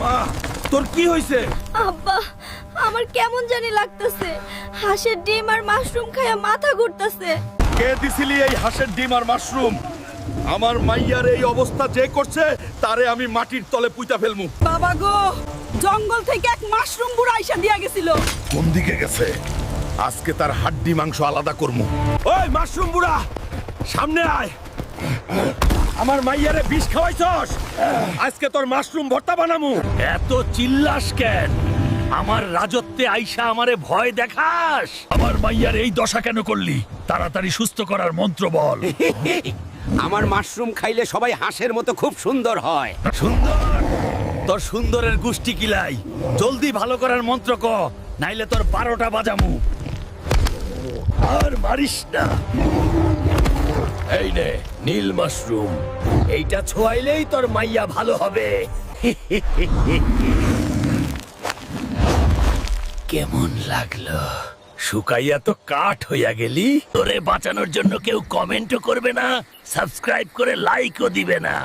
মা তোর কি হইছে? আব্বা, আমার কেমন জানি লাগতেছে। হাঁসের ডিম আর মাশরুম খায়া মাথা ঘুরতেছে। কে দিছিলি এই হাঁসের ডিম আর মাশরুম? আমার মাইয়ার এই অবস্থা যে করছে তারে আমি মাটির তলে পুইতা ফেলমু। বাবা গো, জঙ্গল থেকে এক মাশরুম বুড়া আইসা দিয়া গেছিল। কোন দিকে গেছে? আজকে তার হাড্ডি মাংস আলাদা করমু। ওই মাশরুম বুড়া, সামনে আয়। আমার মাইয়ারে বিষ খাওয়াইছস, আজকে তোর মাশরুম ভর্তা বানামু। এত চিল্লাস কেন? আমার রাজত্বে আইসা আমারে ভয় দেখাস? আমার মাইয়ার এই দশা কেন করলি? তাড়াতাড়ি সুস্থ করার মন্ত্র বল। আমার মাশরুম খাইলে সবাই হাঁসের মতো খুব সুন্দর হয়। সুন্দর? তোর সুন্দরের গুষ্টি কিলাই। জলদি ভালো করার মন্ত্র ক, নাইলে তোর 12টা বাজামু। আর মারিস না। এই নে নীল মাশরুম, এইটা ছোয়াইলেই তোর মাইয়া ভালো হবে। কেমন লাগলো? শুকাইয়া তো কাঠ হইয়া গেলি। তোরে বাঁচানোর জন্য কেউ কমেন্টও করবে না, সাবস্ক্রাইব করে লাইকও দিবে না।